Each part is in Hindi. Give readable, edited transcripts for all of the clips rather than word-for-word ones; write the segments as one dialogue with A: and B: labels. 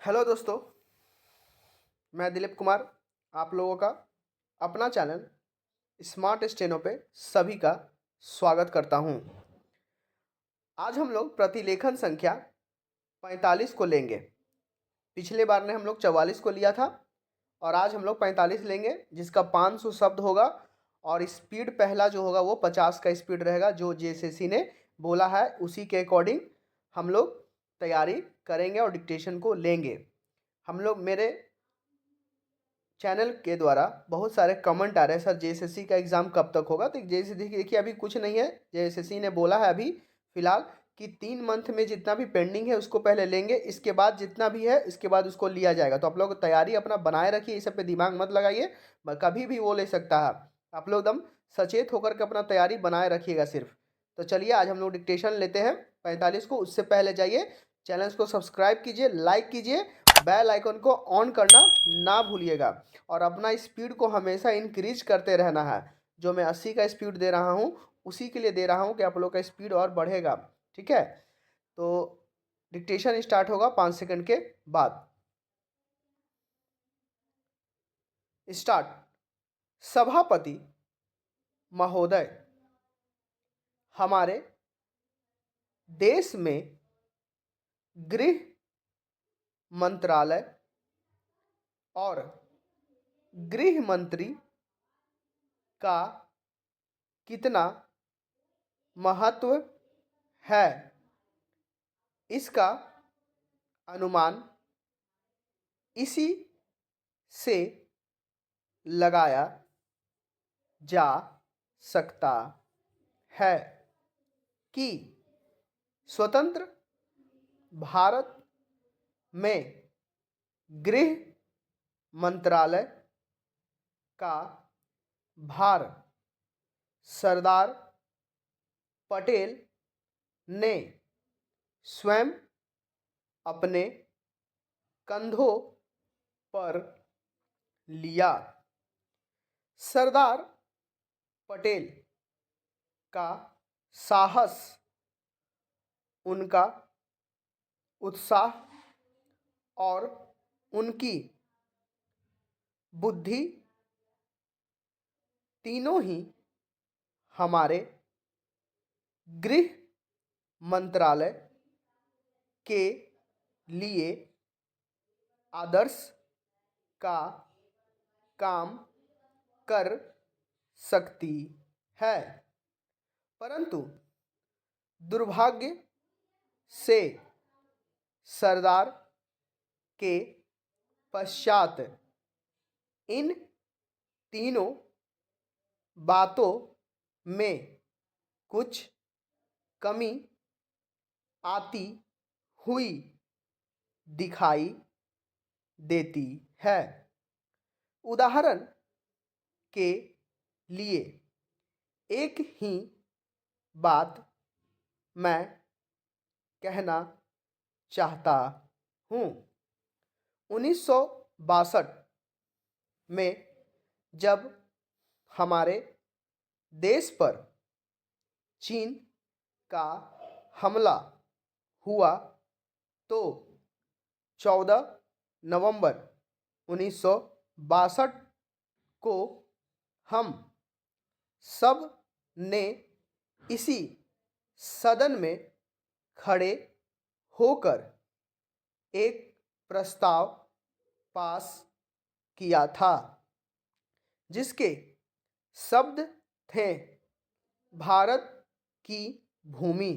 A: हेलो दोस्तों, मैं दिलीप कुमार आप लोगों का अपना चैनल स्मार्ट स्टेनो पे सभी का स्वागत करता हूं। आज हम लोग प्रतिलेखन संख्या 45 को लेंगे। पिछले बार ने हम लोग 44 को लिया था और आज हम लोग 45 लेंगे, जिसका 500 शब्द होगा और स्पीड पहला जो होगा वो 50 का स्पीड रहेगा। जो जेएसएससी ने बोला है उसी के अकॉर्डिंग हम लोग तैयारी करेंगे और डिक्टेशन को लेंगे। हम लोग मेरे चैनल के द्वारा बहुत सारे कमेंट आ रहे हैं, सर जेएसएससी का एग्ज़ाम कब तक होगा। तो जेएसएससी देखिए अभी कुछ नहीं है। जेएसएससी ने बोला है अभी फ़िलहाल कि 3 मंथ में जितना भी पेंडिंग है उसको पहले लेंगे, इसके बाद जितना भी है इसके बाद उसको लिया जाएगा। तो आप लोग तैयारी अपना बनाए रखिए, इस सब पे दिमाग मत लगाइए, कभी भी वो ले सकता है। आप लोग एकदम सचेत होकर के अपना तैयारी बनाए रखिएगा सिर्फ। तो चलिए आज हम लोग डिक्टेशन लेते हैं 45 को। उससे पहले जाइए चैनल को सब्सक्राइब कीजिए, लाइक कीजिए, बेल आइकन को ऑन करना ना भूलिएगा और अपना स्पीड को हमेशा इंक्रीज करते रहना है। जो मैं 80 का स्पीड दे रहा हूँ उसी के लिए दे रहा हूँ कि आप लोग का स्पीड और बढ़ेगा। ठीक है, तो डिक्टेशन स्टार्ट होगा 5 सेकंड के बाद। स्टार्ट। सभापति महोदय, हमारे देश में गृह मंत्रालय और गृह मंत्री का कितना महत्व है, इसका अनुमान इसी से लगाया जा सकता है कि स्वतंत्र भारत में गृह मंत्रालय का भार सरदार पटेल ने स्वयं अपने कंधों पर लिया। सरदार पटेल का साहस, उनका उत्साह और उनकी बुद्धि तीनों ही हमारे गृह मंत्रालय के लिए आदर्श का काम कर सकती है, परंतु दुर्भाग्य से सरदार के पश्चात इन तीनों बातों में कुछ कमी आती हुई दिखाई देती है। उदाहरण के लिए एक ही बात मैं कहना चाहता हूँ। 1962 में जब हमारे देश पर चीन का हमला हुआ तो 14 नवंबर 1962 को हम सब ने इसी सदन में खड़े होकर एक प्रस्ताव पास किया था, जिसके शब्द थे, भारत की भूमि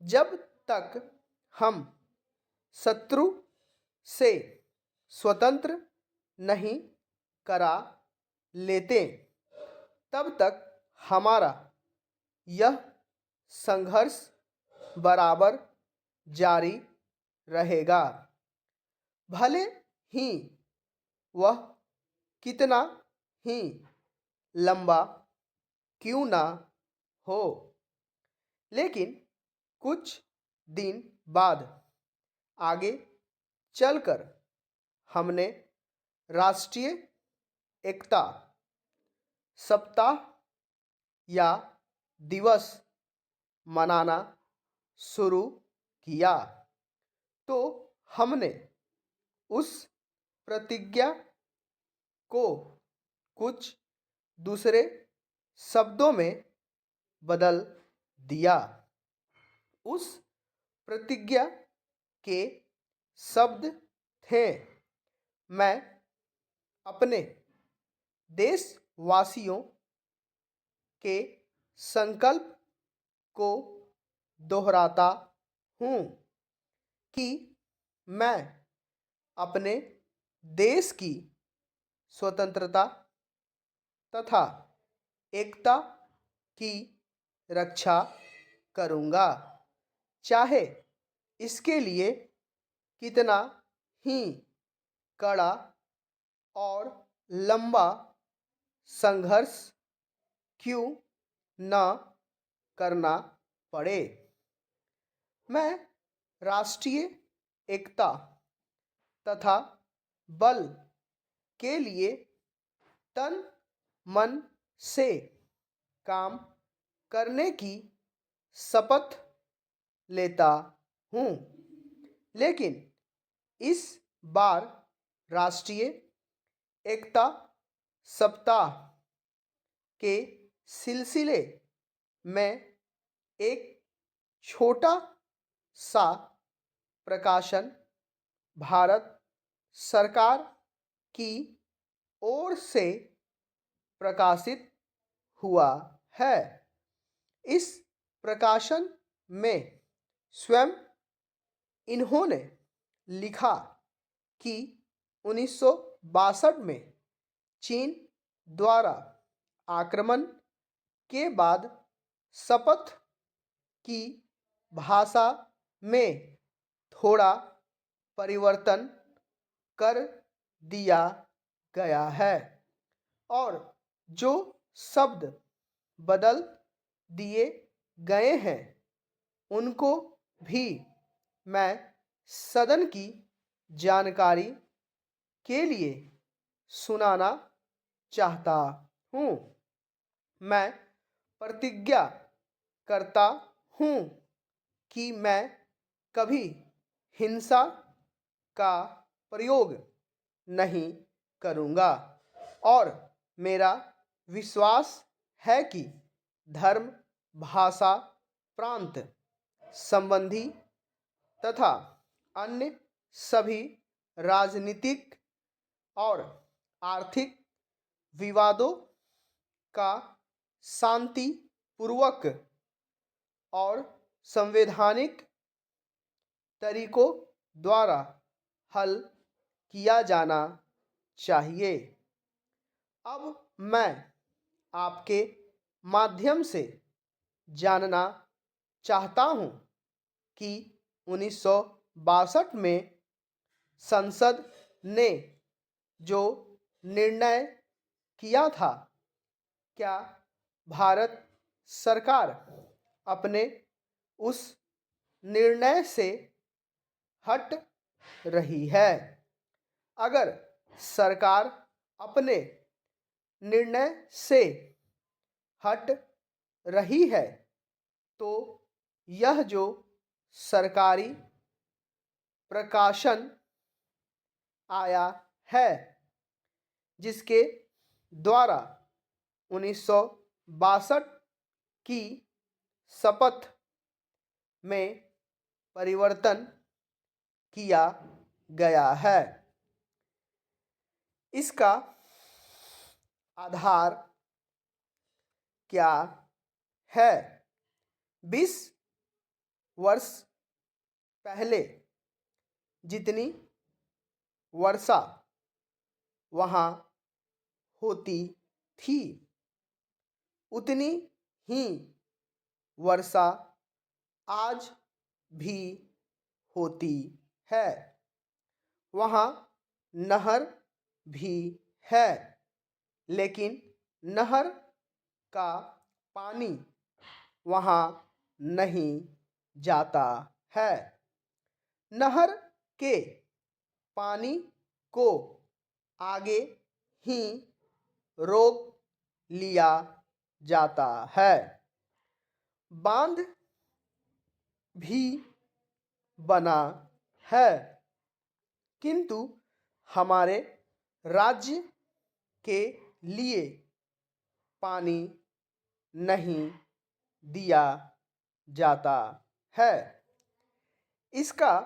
A: जब तक हम शत्रु से स्वतंत्र नहीं करा लेते तब तक हमारा यह संघर्ष बराबर जारी रहेगा, भले ही वह कितना ही लंबा क्यों ना हो। लेकिन कुछ दिन बाद आगे चलकर हमने राष्ट्रीय एकता सप्ताह या दिवस मनाना शुरू किया। तो हमने उस प्रतिज्ञा को कुछ दूसरे शब्दों में बदल दिया। उस प्रतिज्ञा के शब्द थे, मैं अपने देशवासियों के संकल्प को दोहराता हूँ कि मैं अपने देश की स्वतंत्रता तथा एकता की रक्षा करूँगा, चाहे इसके लिए कितना ही कड़ा और लंबा संघर्ष क्यों न करना पड़े। मैं राष्ट्रीय एकता तथा बल के लिए तन मन से काम करने की शपथ लेता हूँ, लेकिन इस बार राष्ट्रीय एकता सप्ताह के सिलसिले में एक छोटा सा प्रकाशन भारत सरकार की ओर से प्रकाशित हुआ है। इस प्रकाशन में स्वयं इन्होंने लिखा कि 1962 में चीन द्वारा आक्रमण के बाद शपथ की भाषा में थोड़ा परिवर्तन कर दिया गया है और जो शब्द बदल दिए गए हैं उनको भी मैं सदन की जानकारी के लिए सुनाना चाहता हूँ। मैं प्रतिज्ञा करता हूँ कि मैं कभी हिंसा का प्रयोग नहीं करूँगा और मेरा विश्वास है कि धर्म, भाषा, प्रांत संबंधी तथा अन्य सभी राजनीतिक और आर्थिक विवादों का शांतिपूर्वक और संवैधानिक तरीकों द्वारा हल किया जाना चाहिए। अब मैं आपके माध्यम से जानना चाहता हूँ कि 1962 में संसद ने जो निर्णय किया था, क्या भारत सरकार अपने उस निर्णय से हट रही है? अगर सरकार अपने निर्णय से हट रही है तो यह जो सरकारी प्रकाशन आया है जिसके द्वारा 1962 की शपथ में परिवर्तन किया गया है, इसका आधार क्या है? 20 वर्ष पहले जितनी वर्षा वहाँ होती थी उतनी ही वर्षा आज भी होती है। वहाँ नहर भी है, लेकिन नहर का पानी वहाँ नहीं जाता है। नहर के पानी को आगे ही रोक लिया जाता है। बांध भी बना है, किंतु हमारे राज्य के लिए पानी नहीं दिया जाता है। इसका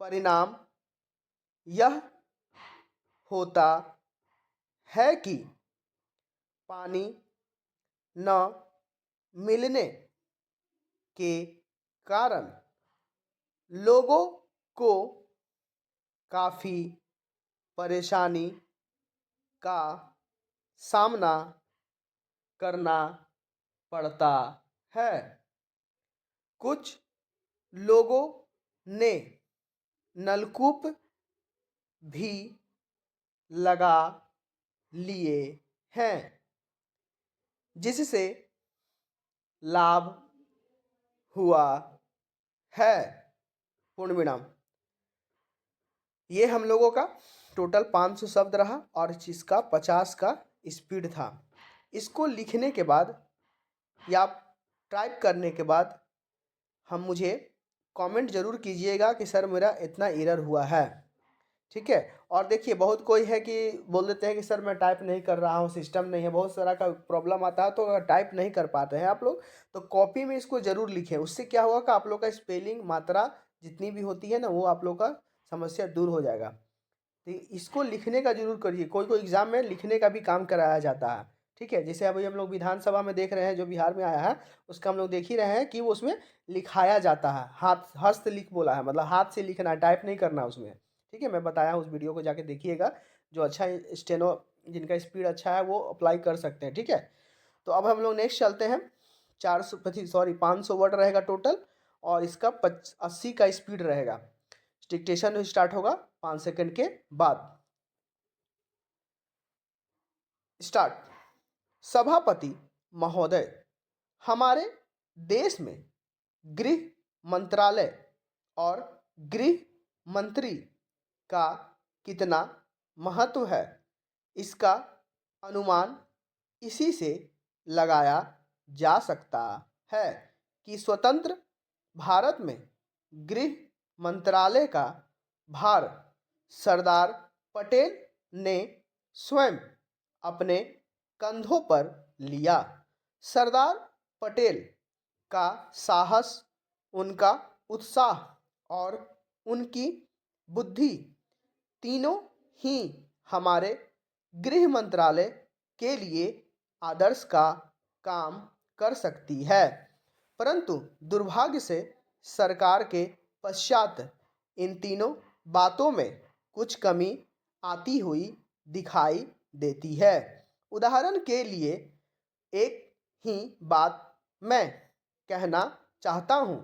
A: परिणाम यह होता है कि पानी न मिलने के कारण लोगों को काफ़ी परेशानी का सामना करना पड़ता है। कुछ लोगों ने नलकूप भी लगा लिए हैं, जिससे लाभ हुआ है। पूर्ण विराम। ये हम लोगों का टोटल 500 शब्द रहा और इसका 50 का स्पीड था। इसको लिखने के बाद या टाइप करने के बाद हम मुझे कमेंट ज़रूर कीजिएगा कि सर मेरा इतना एरर हुआ है। ठीक है। और देखिए बहुत कोई है कि बोल देते हैं कि सर मैं टाइप नहीं कर रहा हूँ, सिस्टम नहीं है, बहुत सारा का प्रॉब्लम आता है। तो अगर टाइप नहीं कर पाते हैं आप लोग तो कॉपी में इसको ज़रूर लिखें। उससे क्या होगा कि आप लोग का स्पेलिंग मात्रा जितनी भी होती है ना वो आप लोग का समस्या दूर हो जाएगा। तो इसको लिखने का जरूर करिए। कोई कोई एग्जाम में लिखने का भी काम कराया जाता है। ठीक है। जैसे अभी हम लोग विधानसभा में देख रहे हैं, जो बिहार में आया है उसका हम लोग देख ही रहे हैं कि वो उसमें लिखाया जाता है। हाथ हस्तलिख बोला है, मतलब हाथ से लिखना, टाइप नहीं करना उसमें। ठीक है। मैं बताया हूँ, उस वीडियो को जाके देखिएगा। जो अच्छा स्टेनो जिनका स्पीड अच्छा है वो अप्लाई कर सकते हैं। ठीक है। तो अब हम लोग नेक्स्ट चलते हैं। 500 वर्ड रहेगा टोटल और इसका 80 का स्पीड रहेगा। डिक्टेशन स्टार्ट होगा 5 सेकंड के बाद। स्टार्ट। सभापति महोदय, हमारे देश में गृह मंत्रालय और गृह मंत्री का कितना महत्व है, इसका अनुमान इसी से लगाया जा सकता है कि स्वतंत्र भारत में गृह मंत्रालय का भार सरदार पटेल ने स्वयं अपने कंधों पर लिया। सरदार पटेल का साहस, उनका उत्साह और उनकी बुद्धि तीनों ही हमारे गृह मंत्रालय के लिए आदर्श का काम कर सकती है। परंतु दुर्भाग्य से सरकार के पश्चात इन तीनों बातों में कुछ कमी आती हुई दिखाई देती है। उदाहरण के लिए एक ही बात मैं कहना चाहता हूँ।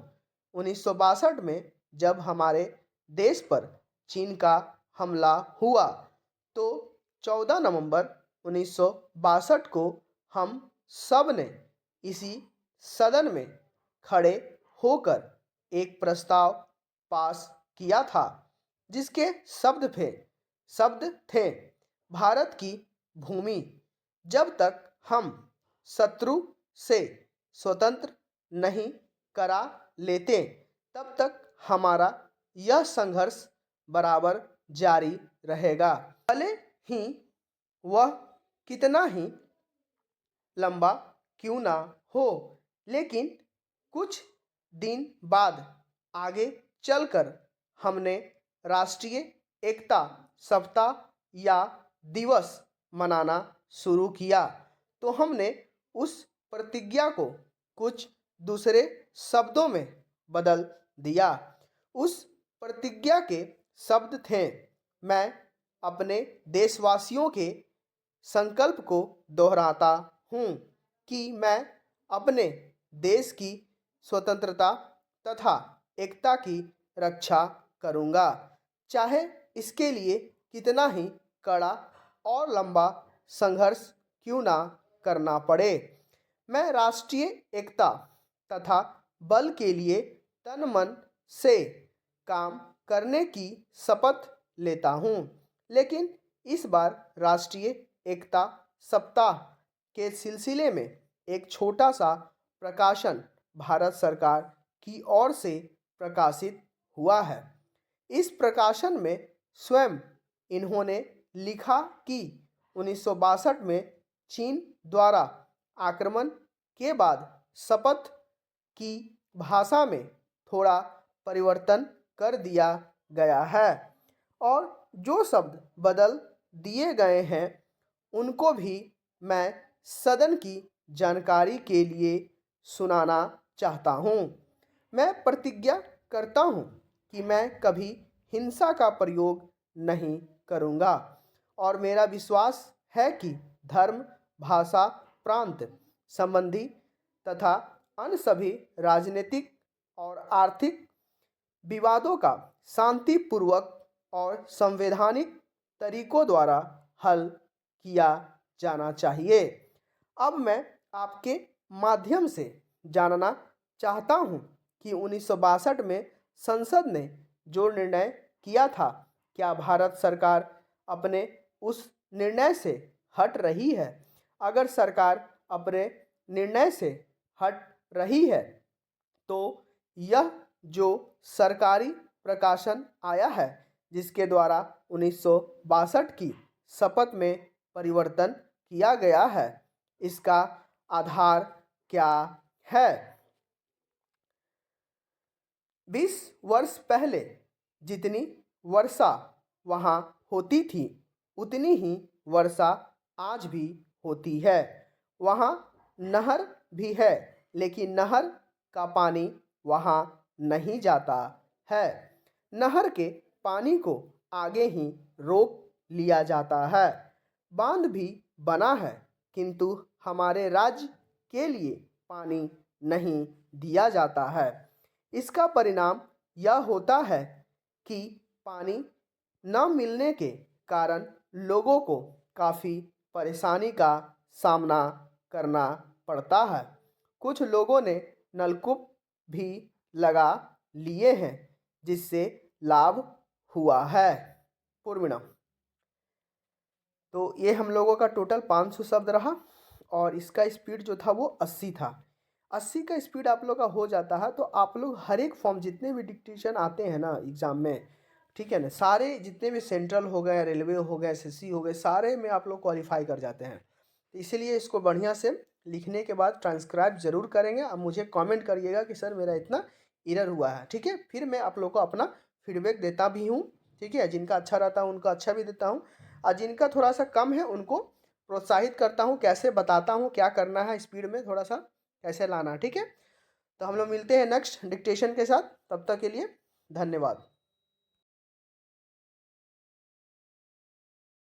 A: 1962 में जब हमारे देश पर चीन का हमला हुआ तो 14 नवंबर 1962 को हम सब ने इसी सदन में खड़े होकर एक प्रस्ताव पास किया था, जिसके शब्द थे भारत की भूमि जब तक हम शत्रु से स्वतंत्र नहीं करा लेते तब तक हमारा यह संघर्ष बराबर जारी रहेगा, भले ही वह कितना ही लंबा क्यों ना हो। लेकिन कुछ दिन बाद आगे चलकर हमने राष्ट्रीय एकता सप्ताह या दिवस मनाना शुरू किया तो हमने उस प्रतिज्ञा को कुछ दूसरे शब्दों में बदल दिया। उस प्रतिज्ञा के शब्द थे, मैं अपने देशवासियों के संकल्प को दोहराता हूँ कि मैं अपने देश की स्वतंत्रता तथा एकता की रक्षा करूँगा, चाहे इसके लिए कितना ही कड़ा और लंबा संघर्ष क्यों ना करना पड़े। मैं राष्ट्रीय एकता तथा बल के लिए तन मन से काम करने की शपथ लेता हूँ। लेकिन इस बार राष्ट्रीय एकता सप्ताह के सिलसिले में एक छोटा सा प्रकाशन भारत सरकार की ओर से प्रकाशित हुआ है। इस प्रकाशन में स्वयं इन्होंने लिखा कि 1962 में चीन द्वारा आक्रमण के बाद शपथ की भाषा में थोड़ा परिवर्तन कर दिया गया है और जो शब्द बदल दिए गए हैं उनको भी मैं सदन की जानकारी के लिए सुनाना चाहता हूँ। मैं प्रतिज्ञा करता हूँ कि मैं कभी हिंसा का प्रयोग नहीं करूँगा और मेरा विश्वास है कि धर्म, भाषा, प्रांत संबंधी तथा अन्य सभी राजनीतिक और आर्थिक विवादों का शांतिपूर्वक और संवैधानिक तरीकों द्वारा हल किया जाना चाहिए। अब मैं आपके माध्यम से जानना चाहता हूं कि 1962 में संसद ने जो निर्णय किया था, क्या भारत सरकार अपने उस निर्णय से हट रही है? अगर सरकार अपने निर्णय से हट रही है तो यह जो सरकारी प्रकाशन आया है जिसके द्वारा 1962 की शपथ में परिवर्तन किया गया है, इसका आधार क्या है? 20 वर्ष पहले जितनी वर्षा वहाँ होती थी उतनी ही वर्षा आज भी होती है। वहाँ नहर भी है लेकिन नहर का पानी वहाँ नहीं जाता है। नहर के पानी को आगे ही रोक लिया जाता है। बांध भी बना है किंतु हमारे राज्य के लिए पानी नहीं दिया जाता है। इसका परिणाम यह होता है कि पानी न मिलने के कारण लोगों को काफ़ी परेशानी का सामना करना पड़ता है। कुछ लोगों ने नलकूप भी लगा लिए हैं जिससे लाभ हुआ है। पूर्णविराम। तो ये हम लोगों का टोटल 500 शब्द रहा और इसका स्पीड जो था वो 80 था। 80 का स्पीड आप लोग का हो जाता है तो आप लोग हर एक फॉर्म जितने भी डिक्टेशन आते हैं ना एग्ज़ाम में, ठीक है ना, सारे जितने भी सेंट्रल हो गए, रेलवे हो गए, एसएससी हो गए, सारे में आप लोग क्वालिफाई कर जाते हैं। तो इसीलिए इसको बढ़िया से लिखने के बाद ट्रांसक्राइब ज़रूर करेंगे। अब मुझे कमेंट करिएगा कि सर मेरा इतना एरर हुआ है, ठीक है। फिर मैं आप लोग को अपना फीडबैक देता भी हूँ, ठीक है। जिनका अच्छा रहता है उनका अच्छा भी देता हूँ और जिनका थोड़ा सा कम है उनको प्रोत्साहित करता हूँ, कैसे बताता हूँ क्या करना है, स्पीड में थोड़ा सा कैसे लाना, ठीक है। तो हम लोग मिलते हैं नेक्स्ट डिक्टेशन के साथ, तब तक के लिए धन्यवाद।